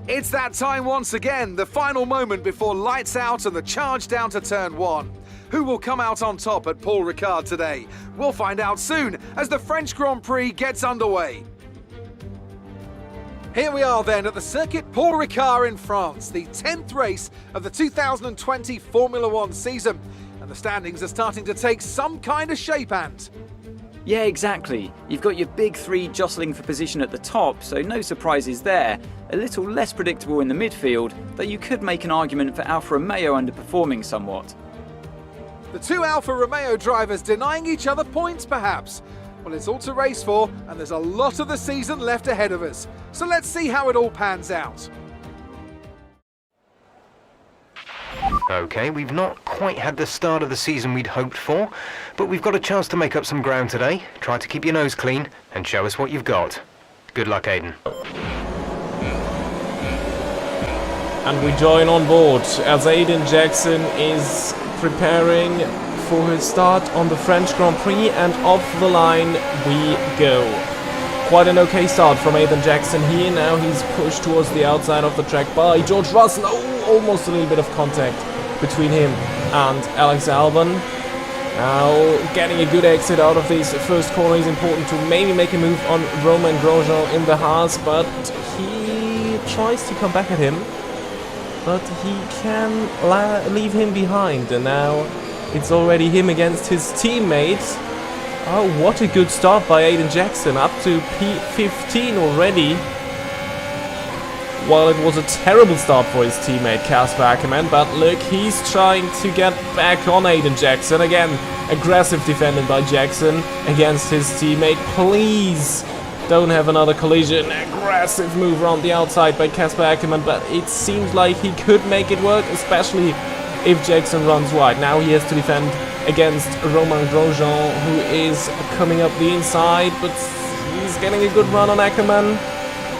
It's that time once again, the final moment before lights out and the charge down to turn one. Who will come out on top at Paul Ricard today? We'll find out soon as the French Grand Prix gets underway. Here we are then at the Circuit Paul Ricard in France, the 10th race of the 2020 Formula One season. And the standings are starting to take some kind of shape, Ant. Yeah, exactly. You've got your big three jostling for position at the top, so no surprises there. A little less predictable in the midfield, though you could make an argument for Alfa Romeo underperforming somewhat. The two Alfa Romeo drivers denying each other points, perhaps. Well, it's all to race for, and there's a lot of the season left ahead of us. So let's see how it all pans out. OK, we've not quite had the start of the season we'd hoped for, but we've got a chance to make up some ground today. Try to keep your nose clean and show us what you've got. Good luck, Aiden. And we join on board as Aiden Jackson is preparing for his start on the French Grand Prix, and off the line we go. Quite an okay start from Aiden Jackson here. Now he's pushed towards the outside of the track by George Russell. Oh, almost a little bit of contact between him and Alex Albon. Now getting a good exit out of this first corner is important to maybe make a move on Romain Grosjean in the Haas, but he tries to come back at him. But he can leave him behind, and now it's already him against his teammates. Oh, what a good start by Aiden Jackson, up to P15 already. Well, it was a terrible start for his teammate Casper Ackermann, but look, he's trying to get back on Aiden Jackson. Again, aggressive defending by Jackson against his teammate. Please don't have another collision. Aggressive move around the outside by Casper Ackermann, but it seems like he could make it work, especially if Jackson runs wide. Now he has to defend against Romain Grosjean, who is coming up the inside, but he's getting a good run on Ackermann.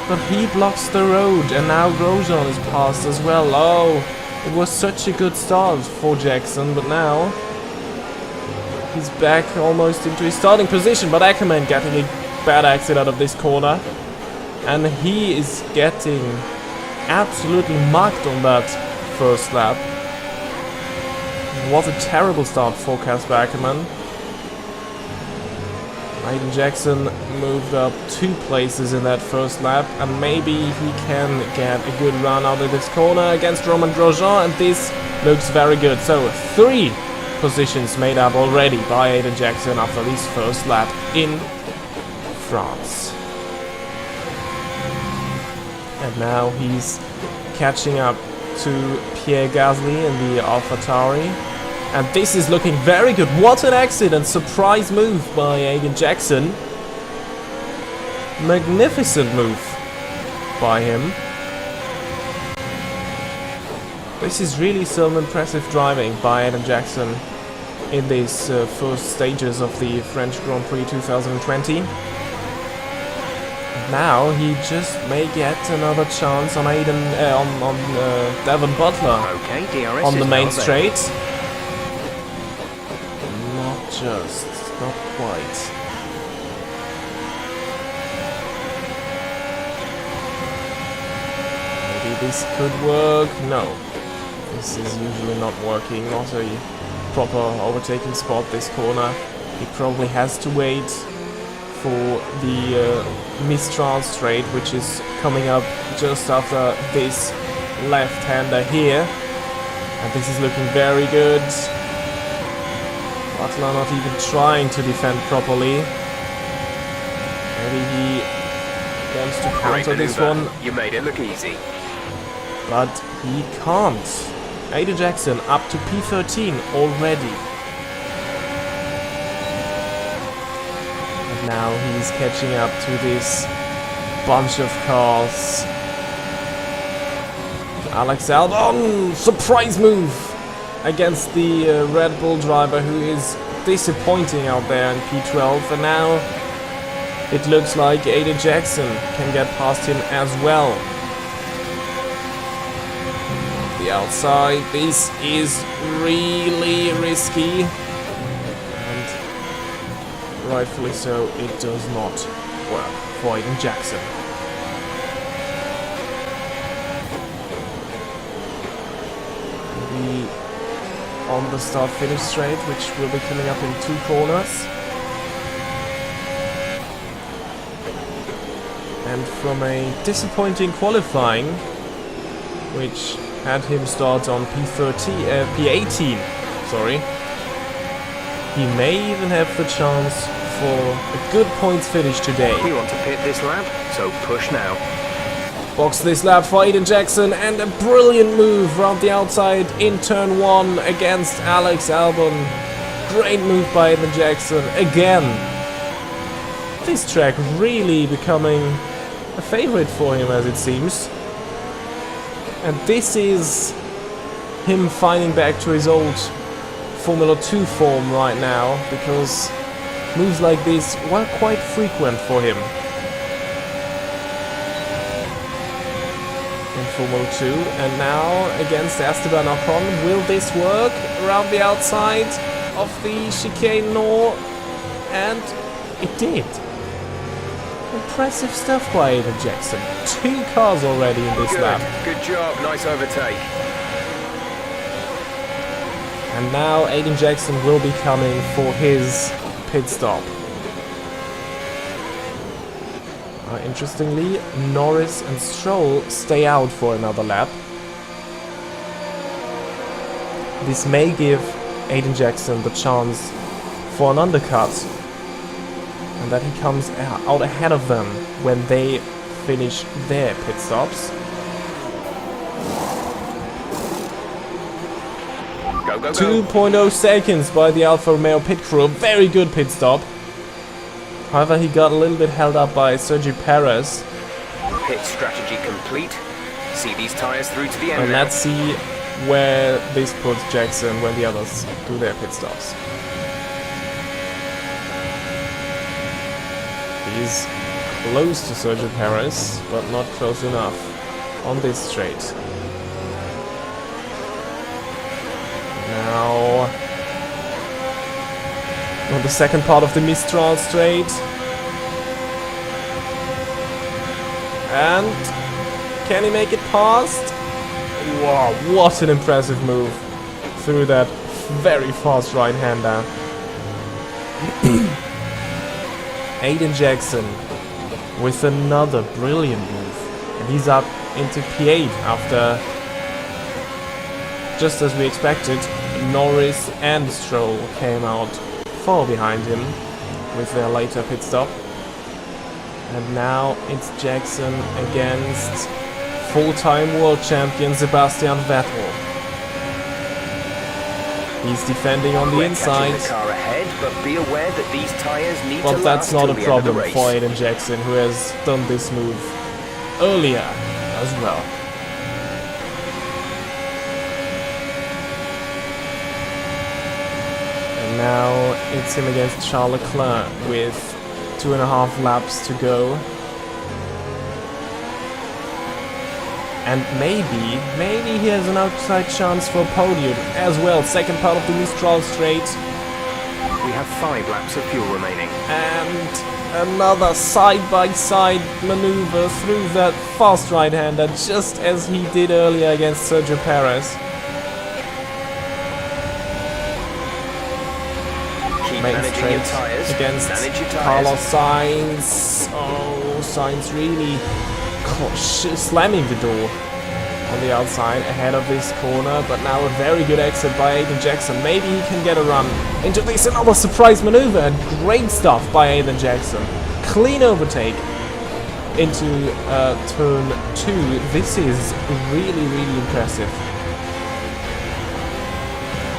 But he blocks the road, and now Grosjean is passed as well. Oh, it was such a good start for Jackson, but now he's back almost into his starting position. But Ackermann getting a bad exit out of this corner, and he is getting absolutely mugged on that first lap. It was a terrible start for Casper Ackermann. Aiden Jackson moved up 2 places in that first lap, and maybe he can get a good run out of this corner against Romain Grosjean, and this looks very good. So 3 positions made up already by Aiden Jackson after this first lap in France. And now he's catching up to Pierre Gasly in the AlphaTauri. And this is looking very good. What an accident. Surprise move by Aiden Jackson. Magnificent move by him. This is really some impressive driving by Aiden Jackson in these first stages of the French Grand Prix 2020. Now he just may get another chance on Devon Butler Okay, DRS on the is main now there. straight. Not quite. Maybe this could work. No, this is usually not working. Not a proper overtaking spot this corner. He probably has to wait for the Mistral straight, which is coming up just after this left-hander here. And this is looking very good. Butler not even trying to defend properly. Maybe he wants to counter this one. You made it look easy. But he can't. Aiden Jackson up to P13 already. And now he's catching up to this bunch of cars. Alex Albon, surprise move against the Red Bull driver, who is disappointing out there in P12, and now it looks like Aiden Jackson can get past him as well. The outside, this is really risky, and rightfully so, it does not work for Aiden Jackson. on the start-finish straight, which will be coming up in 2 corners. And from a disappointing qualifying, which had him start on P18, sorry, he may even have the chance for a good points finish today. We want to pit this lap, so push now. Box this lap for Aiden Jackson, and a brilliant move round the outside in turn 1 against Alex Albon. Great move by Aiden Jackson again. This track really becoming a favorite for him, as it seems. And this is him finding back to his old Formula 2 form right now, because moves like this were quite frequent for him in Formula 2. And now against Esteban Ocon, will this work around the outside of the chicane Nord? And it did. Impressive stuff by Aiden Jackson. 2 cars already in this lap. Good job, nice overtake. And now Aiden Jackson will be coming for his pit stop. Interestingly, Norris and Stroll stay out for another lap. This may give Aiden Jackson the chance for an undercut, and that he comes out ahead of them when they finish their pit stops. Go, go, go. 2.0 seconds by the Alfa Romeo pit crew. Very good pit stop. However, he got a little bit held up by Sergio Perez. Pit strategy complete. See these tyres through to the end. And now. let's see where this puts Jackson when the others do their pit stops. He's close to Sergio Perez, but not close enough on this straight. Now on the second part of the Mistral straight. And can he make it past? Wow, what an impressive move through that very fast right-hander. Aiden Jackson with another brilliant move. And he's up into P8 after, just as we expected, Norris and Stroll came out far behind him with their later pit stop. And now it's Jackson against full-time world champion Sebastian Vettel. He's defending on the inside. The car ahead, but be aware that these tires need but to that's last not a till the end of the problem race. for Aiden Jackson, who has done this move earlier as well. And now it's him against Charles Leclerc with 2.5 laps to go. And maybe he has an outside chance for a podium as well. Second part of the Mistral straight. We have 5 laps of fuel remaining. And another side-by-side maneuver through that fast right-hander, just as he did earlier against Sergio Perez. Keep Main managing straight your tyres. against Manage your tyres. Carlos Sainz. Oh, Sainz really slamming the door on the outside ahead of this corner, but now a very good exit by Aiden Jackson. Maybe he can get a run into this. Another surprise maneuver, and great stuff by Aiden Jackson. Clean overtake into turn 2. This is really, really impressive.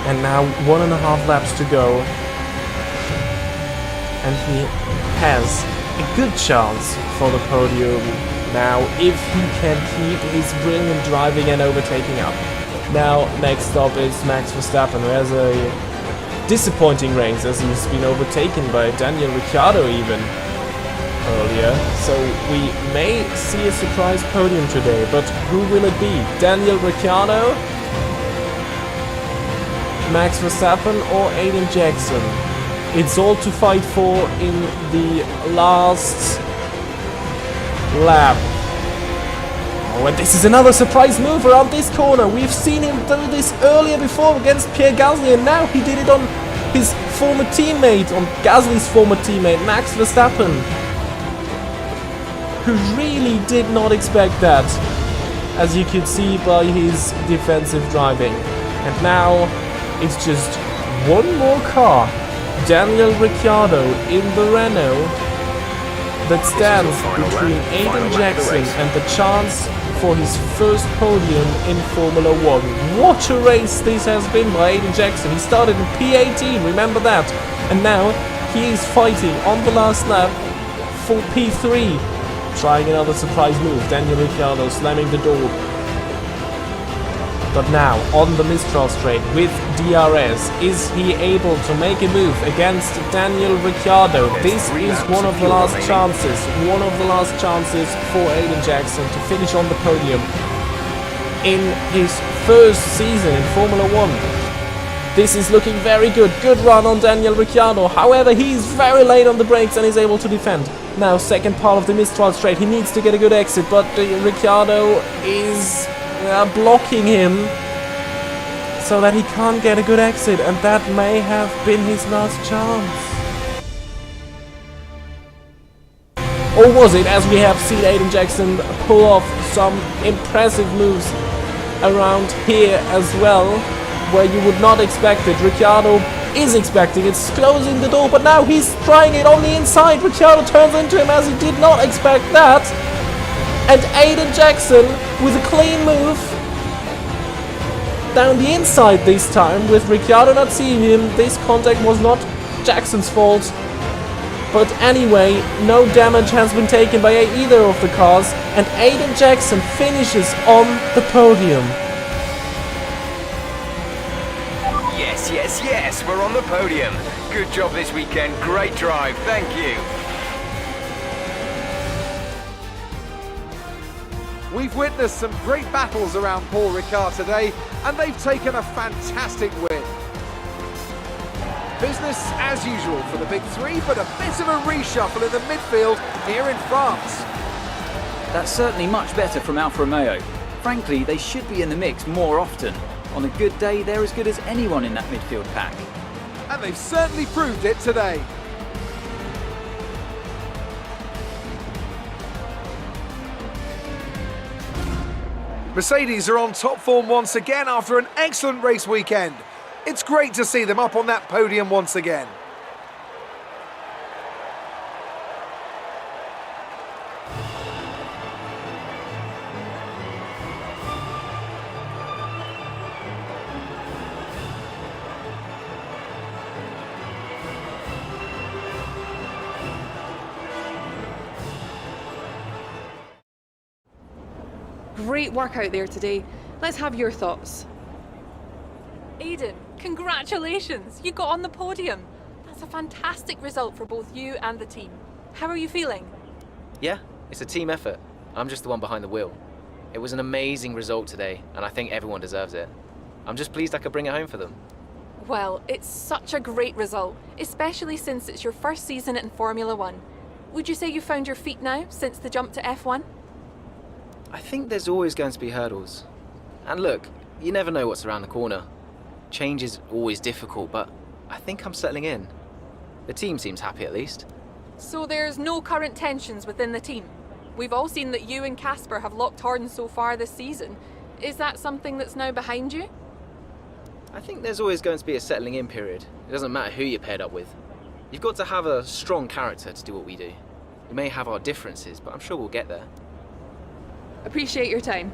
And now 1.5 laps to go, and he has a good chance for the podium now, if he can keep his brilliant driving and overtaking up. Now, next stop is Max Verstappen, who has a disappointing race, as he's been overtaken by Daniel Ricciardo even earlier. So we may see a surprise podium today, but who will it be? Daniel Ricciardo, Max Verstappen, or Aiden Jackson? It's all to fight for in the last lap. Oh, and this is another surprise move around this corner. We've seen him do this earlier before against Pierre Gasly, and now he did it on his former teammate, on Gasly's former teammate, Max Verstappen, who really did not expect that, as you could see by his defensive driving. And now it's just one more car, Daniel Ricciardo in the Renault, that stands between Aiden Jackson and the chance for his first podium in Formula 1. What a race this has been by Aiden Jackson. He started in P18, remember that. And now he is fighting on the last lap for P3. Trying another surprise move. Daniel Ricciardo slamming the door. But now, on the Mistral straight with DRS, is he able to make a move against Daniel Ricciardo? This is one of the last chances. One of the last chances for Aiden Jackson to finish on the podium in his first season in Formula 1. This is looking very good. Good run on Daniel Ricciardo. However, he's very late on the brakes and is able to defend. Now, second part of the Mistral straight. He needs to get a good exit, but Ricciardo is blocking him so that he can't get a good exit, and that may have been his last chance. Or was it, as we have seen Aiden Jackson pull off some impressive moves around here as well, where you would not expect it. Ricciardo is expecting it, closing the door, but now he's trying it on the inside. Ricciardo turns into him as he did not expect that. And Aiden Jackson with a clean move down the inside this time, with Ricciardo not seeing him. This contact was not Jackson's fault. But anyway, no damage has been taken by either of the cars, and Aiden Jackson finishes on the podium. Yes, yes, yes, we're on the podium. Good job this weekend, great drive, thank you. We've witnessed some great battles around Paul Ricard today, and they've taken a fantastic win. Business as usual for the big three, but a bit of a reshuffle in the midfield here in France. That's certainly much better from Alfa Romeo. Frankly, they should be in the mix more often. On a good day, they're as good as anyone in that midfield pack. And they've certainly proved it today. Mercedes are on top form once again after an excellent race weekend. It's great to see them up on that podium once again. Great work out there today. Let's have your thoughts. Aiden, congratulations! You got on the podium. That's a fantastic result for both you and the team. How are you feeling? Yeah, it's a team effort. I'm just the one behind the wheel. It was an amazing result today, and I think everyone deserves it. I'm just pleased I could bring it home for them. Well, it's such a great result, especially since it's your first season in Formula 1. Would you say you found your feet now since the jump to F1? I think there's always going to be hurdles. And look, you never know what's around the corner. Change is always difficult, but I think I'm settling in. The team seems happy at least. So there's no current tensions within the team? We've all seen that you and Casper have locked horns so far this season. Is that something that's now behind you? I think there's always going to be a settling in period. It doesn't matter who you're paired up with. You've got to have a strong character to do what we do. We may have our differences, but I'm sure we'll get there. Appreciate your time.